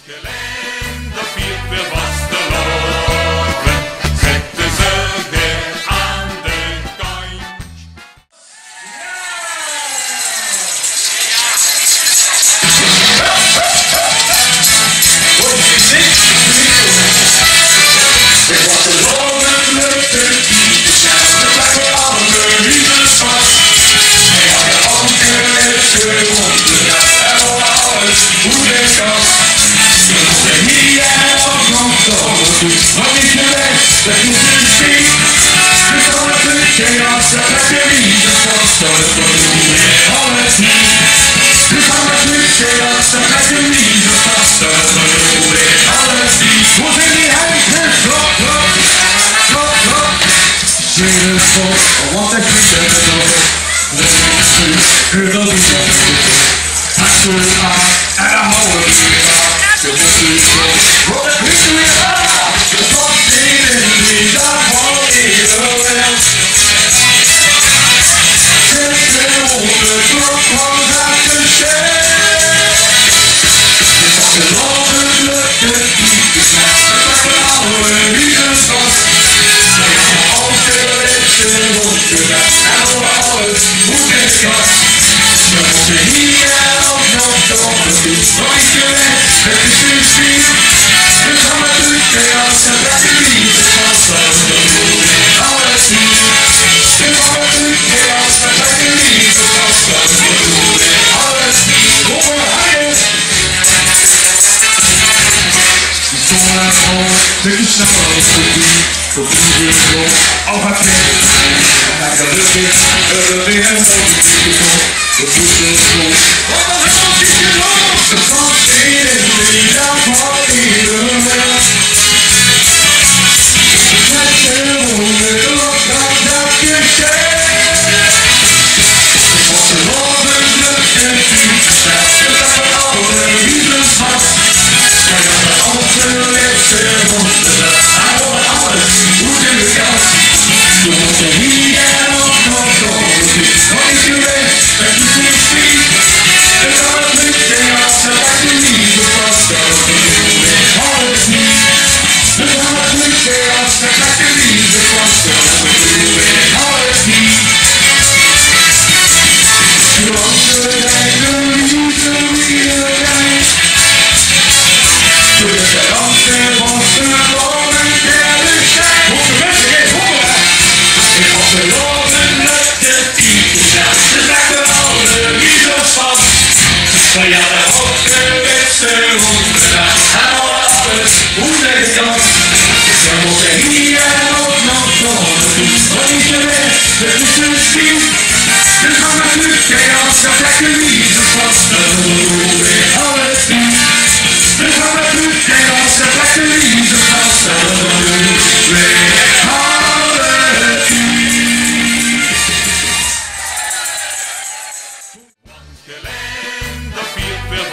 Geländer viert weer vasteloven, zetten ze weer aan de kant. Het was een lovend lukte die de snelste plek voor alle liefdes was. Hij had de anker onderweg en alles hoe dit was. Je mocht er niet en ook nog dood, maar niet meer weg, dat moest je zien. Dus al het luchtje als dat het je liefdes was, dat het verloor alles niet. Dus al het luchtje als dat het je liefdes was, dat het verloor alles niet. Moest in die handen klop, klop, klop, klop. Tweede schot, wat heb je zeggen nog? Dat is niet goed, dat is niet goed. Achteraan, en dan houden we weer aan. De moeder schot, wat heb je weer aan? De vast in die dag van eerder wel. Zitten onder klok van dat geschenk. Het was een lovend lukte die de snelste plek voor alle liefdes was. Wij hadden overleefd onderweg en over alles hoe dit was. We mochten hier en ook nog door, nooit gewend, het is nu zien. Dus al het luchtje als het dat je liefdes was, dat verloor alles niet. Dus al het luchtje als het dat je liefdes was, dat verloor alles niet. Kom maar handen! Zon en zon, dit is snel als het doet. Voor iedereen zon, al wat meer. En gelukkig, er weer een mooie zon. De voeten zon, wat een zonnetje nog. De vast in die dag van ieder mens. Met de wonder op dat geschenk. Het was een lovend lukte die de snelste plek voor alle liefdes was. Wij hadden overleefd onderweg en over alles hoe dit was. We mochten hier en ook nog door, nooit gewend, het is niet zien. Het al het luchtje als het uit de liefde was, dat verloor alles niet. Het al het luchtje als het uit de liefde was, dat verloor alles niet. Zoals de rijke liefde iedereen. Toen het er dansen was gewoon een derde schijn. Hoeveel mensen geeft horen? Ik was de lovend lukte die de snelste plek voor alle liefdes was. Wij hadden opgewekste onderweg en alles hoe dit was. We mochten hier en ook nog door, maar niet gewend, het is een spiel. Dus al het luchtje als dat het je liefdes was, dat verloor alles niet. Dus al het luchtje als dat het je liefdes was, dat verloor alles niet. Geländer viert weer